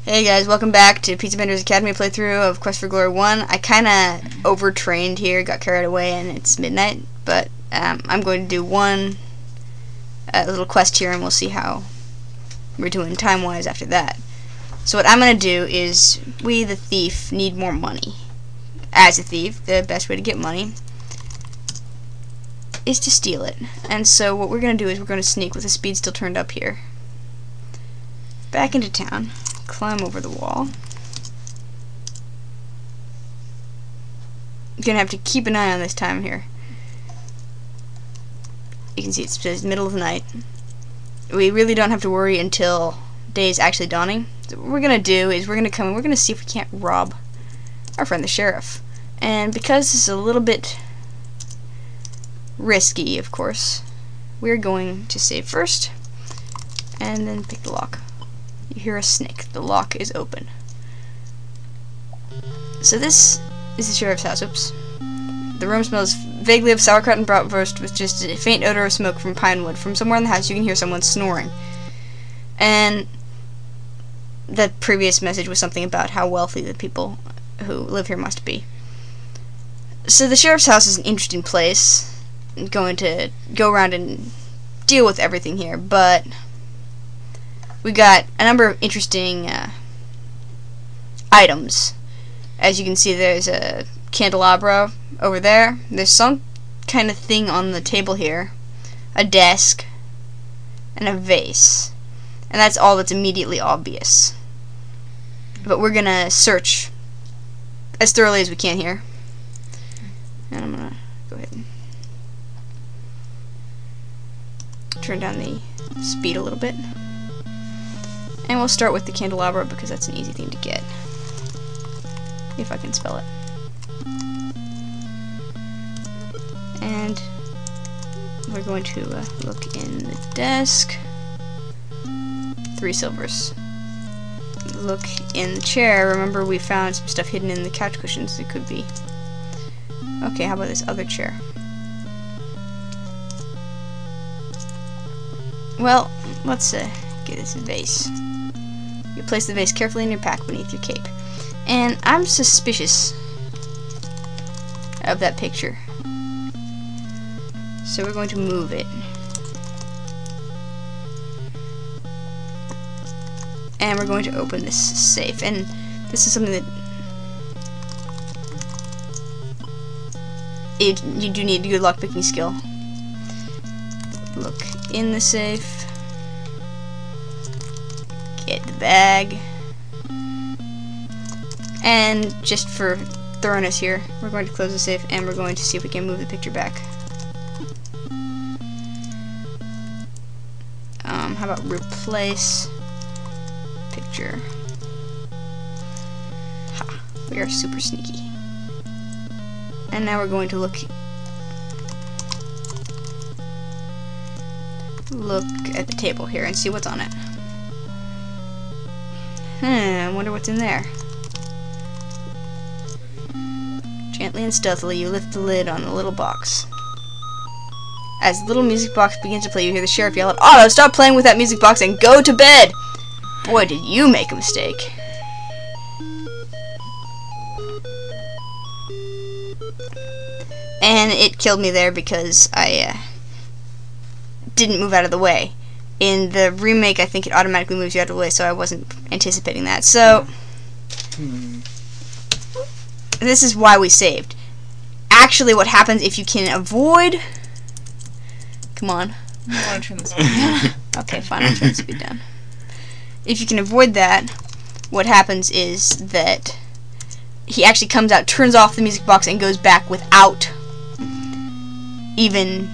Hey guys, welcome back to Pizza Bender's Academy playthrough of Quest for Glory 1. I kinda overtrained here, got carried away, and it's midnight, but I'm going to do one little quest here and we'll see how we're doing time-wise after that. So what I'm going to do is, we the thief need more money. As a thief, the best way to get money is to steal it. And so what we're going to do is we're going to sneak with the speed still turned up here. Back into town. Climb over the wall. You're gonna have to keep an eye on this time here. You can see it says middle of the night. We really don't have to worry until day is actually dawning. So what we're gonna do is we're gonna come and we're gonna see if we can't rob our friend the sheriff. And because this is a little bit risky, of course, we're going to save first and then pick the lock. You hear a snick. The lock is open. So this is the sheriff's house. Oops. The room smells vaguely of sauerkraut and bratwurst with just a faint odor of smoke from pine wood. From somewhere in the house you can hear someone snoring. And the previous message was something about how wealthy the people who live here must be. So the sheriff's house is an interesting place. I'm going to go around and deal with everything here, but we got a number of interesting items. As you can see, there's a candelabra over there. There's some kind of thing on the table here. A desk. And a vase. And that's all that's immediately obvious. But we're going to search as thoroughly as we can here. And I'm going to go ahead and turn down the speed a little bit. And we'll start with the candelabra because that's an easy thing to get. If I can spell it. And we're going to look in the desk. 3 silvers. Look in the chair. Remember we found some stuff hidden in the couch cushions. It could be. Okay, how about this other chair? Well, let's get this vase. You place the vase carefully in your pack beneath your cape. And I'm suspicious of that picture. So we're going to move it. And we're going to open this safe. And this is something that you do need good lockpicking skill. Look in the safe. Get the bag. And just for thoroughness here, we're going to close the safe and we're going to see if we can move the picture back. How about replace picture? Ha! We are super sneaky. And now we're going to look at the table here and see what's on it. I wonder what's in there. Gently and stealthily, you lift the lid on the little box. As the little music box begins to play, you hear the sheriff yell out, "Otto, stop playing with that music box and go to bed!" Boy, did you make a mistake. And it killed me there because I didn't move out of the way. In the remake, I think it automatically moves you out of the way, so I wasn't anticipating that. So, this is why we saved. Actually, what happens if you can avoid... Come on. I want to turn the speed down. Okay, fine, I'll turn the speed down. If you can avoid that, what happens is that he actually comes out, turns off the music box, and goes back without even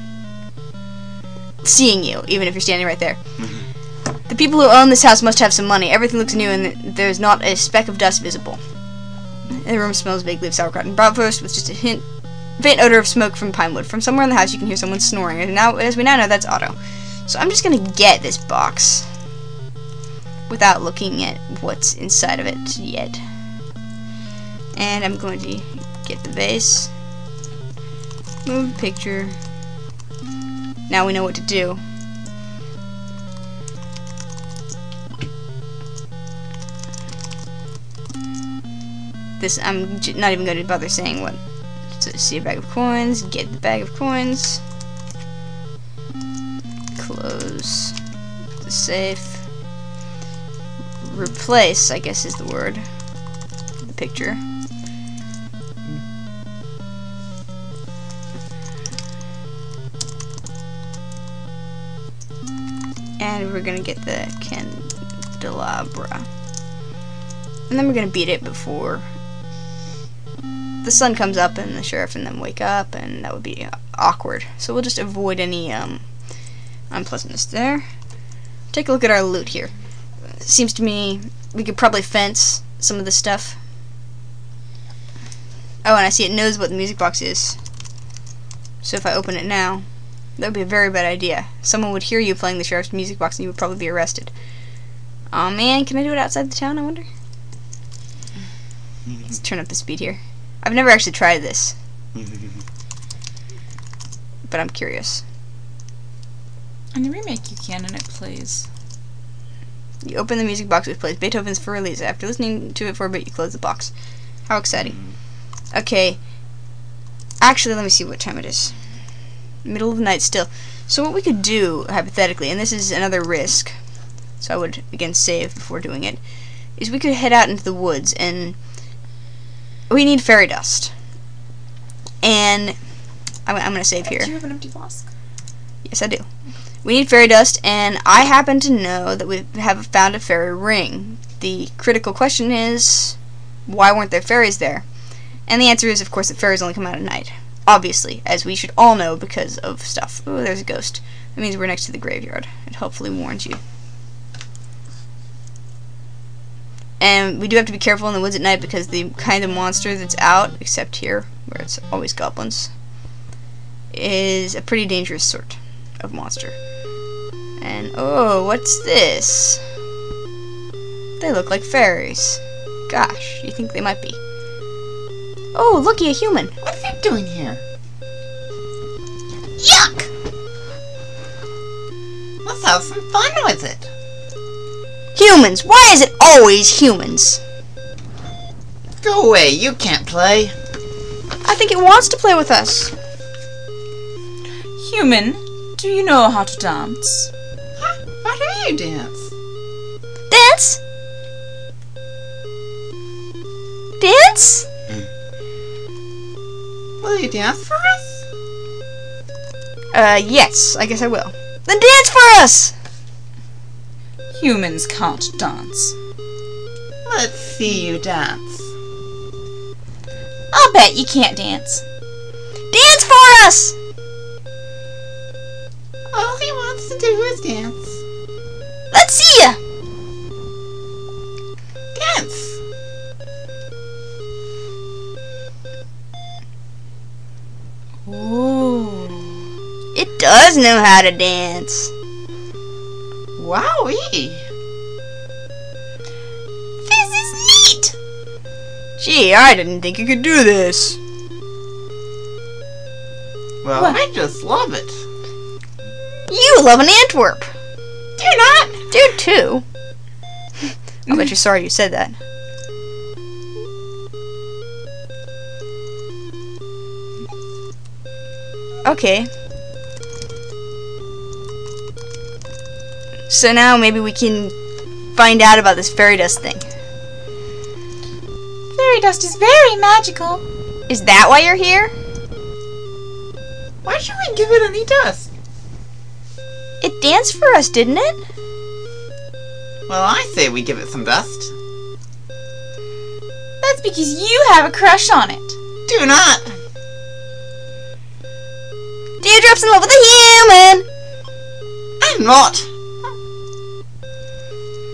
seeing you, even if you're standing right there. The people who own this house must have some money. Everything looks new and there's not a speck of dust visible. The room smells vaguely of sauerkraut and bratwurst with just a faint odor of smoke from pine wood. From somewhere in the house you can hear someone snoring. And now, as we now know, that's Otto. So I'm just going to get this box without looking at what's inside of it yet. And I'm going to get the vase. Move the picture. Now we know what to do. this. I'm not even going to bother saying what. So see a bag of coins. Get the bag of coins. Close the safe. Replace, I guess, is the word. The picture. And we're gonna get the candelabra. And then we're gonna beat it before the sun comes up and the sheriff and them wake up, and that would be awkward. So we'll just avoid any unpleasantness there. Take a look at our loot here. Seems to me we could probably fence some of this stuff. Oh, and I see it knows what the music box is. So if I open it now, that would be a very bad idea. Someone would hear you playing the sheriff's music box and you would probably be arrested. Aw, man, can I do it outside the town, I wonder? Let's turn up the speed here. I've never actually tried this. But I'm curious. In the remake you can, and it plays. You open the music box which plays Beethoven's For Elise. After listening to it for a bit, you close the box. How exciting. Okay. Actually, let me see what time it is. Middle of the night still. So what we could do, hypothetically, and this is another risk, so I would, again, save before doing it, is we could head out into the woods, and we need fairy dust. And I'm going to save here. Do you have an empty flask? Yes, I do. We need fairy dust, and I happen to know that we have found a fairy ring. The critical question is, why weren't there fairies there? And the answer is, of course, that fairies only come out at night. Obviously, as we should all know because of stuff. Oh, there's a ghost. That means we're next to the graveyard. It hopefully warns you. And we do have to be careful in the woods at night because the kind of monster that's out, except here, where it's always goblins, is a pretty dangerous sort of monster. And, oh, what's this? They look like fairies. Gosh, you think they might be. Oh, looky, a human. What are you doing here? Yuck! Let's have some fun with it. Humans! Why is it always humans? Go away, you can't play. I think it wants to play with us. Human, do you know how to dance? Huh? How do you dance? Dance? Dance? Will you dance for us? Yes, I guess I will. Then dance for us! Humans can't dance. Let's see you dance. I'll bet you can't dance. Dance for us! All he wants to do is dance. Let's see ya! Dance! Ooh. It does know how to dance. Wowee! This is neat! Gee, I didn't think you could do this. Well, What? I just love it. You love an Antwerp. Do you not? Dude, too. I bet you're sorry you said that. Okay. So now maybe we can find out about this fairy dust thing. Fairy dust is very magical. Is that why you're here? Why should we give it any dust? It danced for us, didn't it? Well, I say we give it some dust. That's because you have a crush on it. Do not! Dewdrop's in love with a human! I'm not!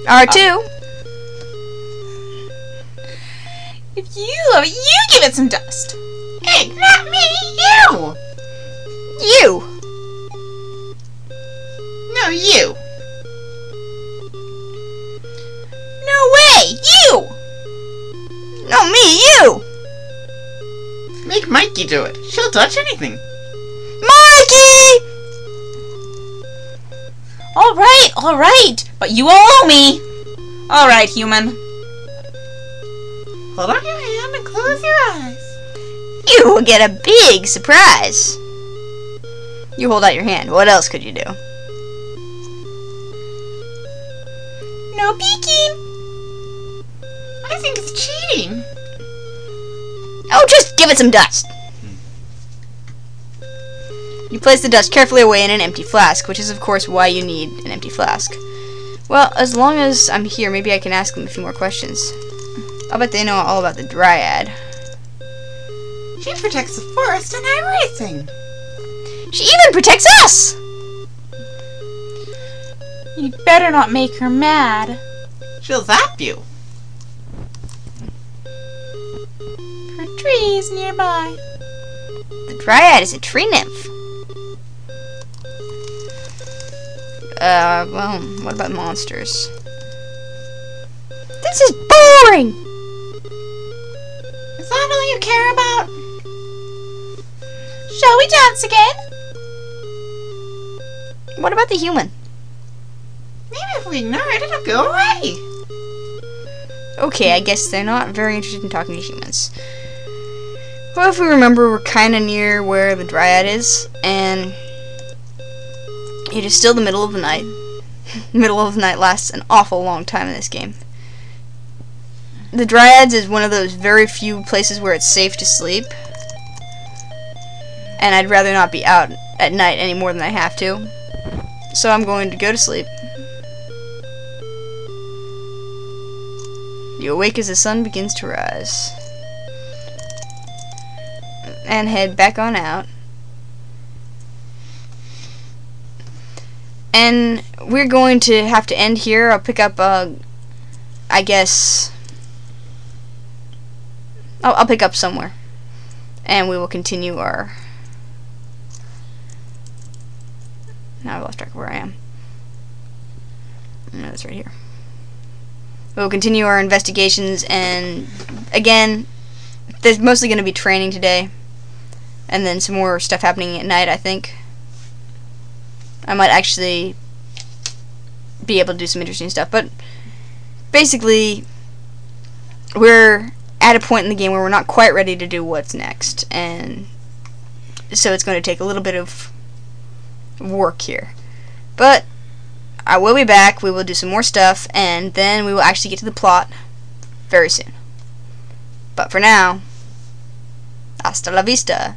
R2. If you love it, you give it some dust. Hey, not me, you! You! No, you! No way, you! No, me, you! Make Mikey do it. She'll touch anything. Mikey! All right, but you owe me. All right, human. Hold out your hand and Close your eyes. You will get a big surprise. You hold out your hand. What else could you do? No peeking. I think it's cheating. Oh, just give it some dust. You place the dust carefully away in an empty flask, which is of course why you need an empty flask. Well, as long as I'm here, maybe I can ask them a few more questions. I'll bet they know all about the Dryad. She protects the forest and everything. She even protects us! You'd better not make her mad. She'll zap you. Her tree's nearby. The Dryad is a tree nymph. Well, what about monsters? This is boring! Is that all you care about? Shall we dance again? What about the human? Maybe if we ignore it, it'll go away. Okay, I guess they're not very interested in talking to humans. Well, if we remember, we're kind of near where the Dryad is, and it is still the middle of the night. Middle of the night lasts an awful long time in this game. The Dryads is one of those very few places where it's safe to sleep, and I'd rather not be out at night any more than I have to. So I'm going to go to sleep. You awake as the sun begins to rise. And head back on out. And we're going to have to end here. I'll pick up, I guess... I'll pick up somewhere. And we will continue our... Now I've lost track of where I am. No, it's right here. We'll continue our investigations, and again, there's mostly going to be training today, and then some more stuff happening at night, I think. I might actually be able to do some interesting stuff, but basically, we're at a point in the game where we're not quite ready to do what's next, and so it's going to take a little bit of work here. But I will be back, we will do some more stuff, and then we will actually get to the plot very soon. But for now, hasta la vista,